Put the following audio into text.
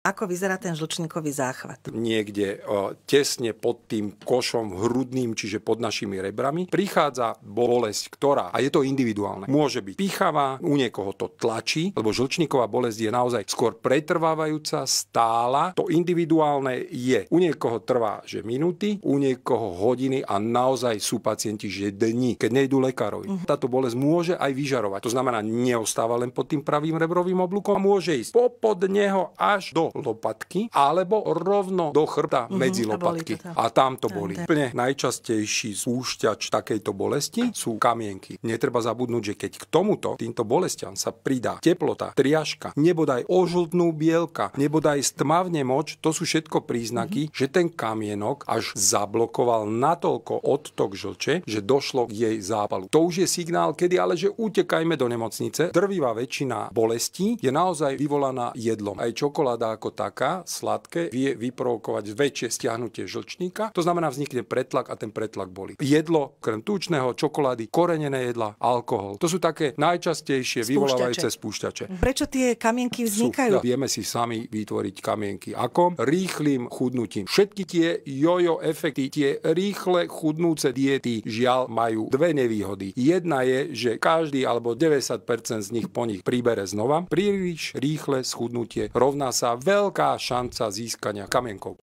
Ako vyzerá ten žlčníkový záchvat? Niekde tesne pod tým košom hrudným, čiže pod našimi rebrami, prichádza bolesť, ktorá, a je to individuálne, môže byť pýchavá, u niekoho to tlačí, lebo žlčníková bolesť je naozaj skôr pretrvávajúca, stála. To individuálne je. U niekoho trvá, že minúty, u niekoho hodiny a naozaj sú pacienti, že dni, keď nejdú lekárovi. Táto bolesť môže aj vyžarovať. To znamená, neostáva len pod tým pravým rebrovým oblúkom a môže ísť popod neho až do lopatky, alebo rovno do chrbta medzi lopatky. A tam to bolí. Úplne najčastejší spúšťač takejto bolesti sú kamienky. Netreba zabudnúť, že keď k týmto bolestiam sa pridá teplota, triažka, nebodaj ožltnú bielka, nebodaj stmavne moč, to sú všetko príznaky, že ten kamienok až zablokoval natoľko odtok žlče, že došlo k jej zápalu. To už je signál, kedy ale že utekajme do nemocnice. Drvivá väčšina bolestí je naozaj vyvolaná jedlom. Aj čokoláda ako taká, sladké, vie vyprovokovať väčšie stiahnutie žlčníka. To znamená, vznikne pretlak a ten pretlak bolí. Jedlo, krem tučného, čokolády, korenené jedla, alkohol. To sú také najčastejšie vyvolávajúce spúšťače. Prečo tie kamienky vznikajú? Vieme si sami vytvoriť kamienky. Ako? Rýchlym chudnutím. Všetky tie jojo efekty, tie rýchle chudnúce diety, žiaľ, majú dve nevýhody. Jedna je, že každý alebo 90% z nich po nich príbere znova. Príliš rýchle schudnutie rovná sa veľká šanca získania kamienkov.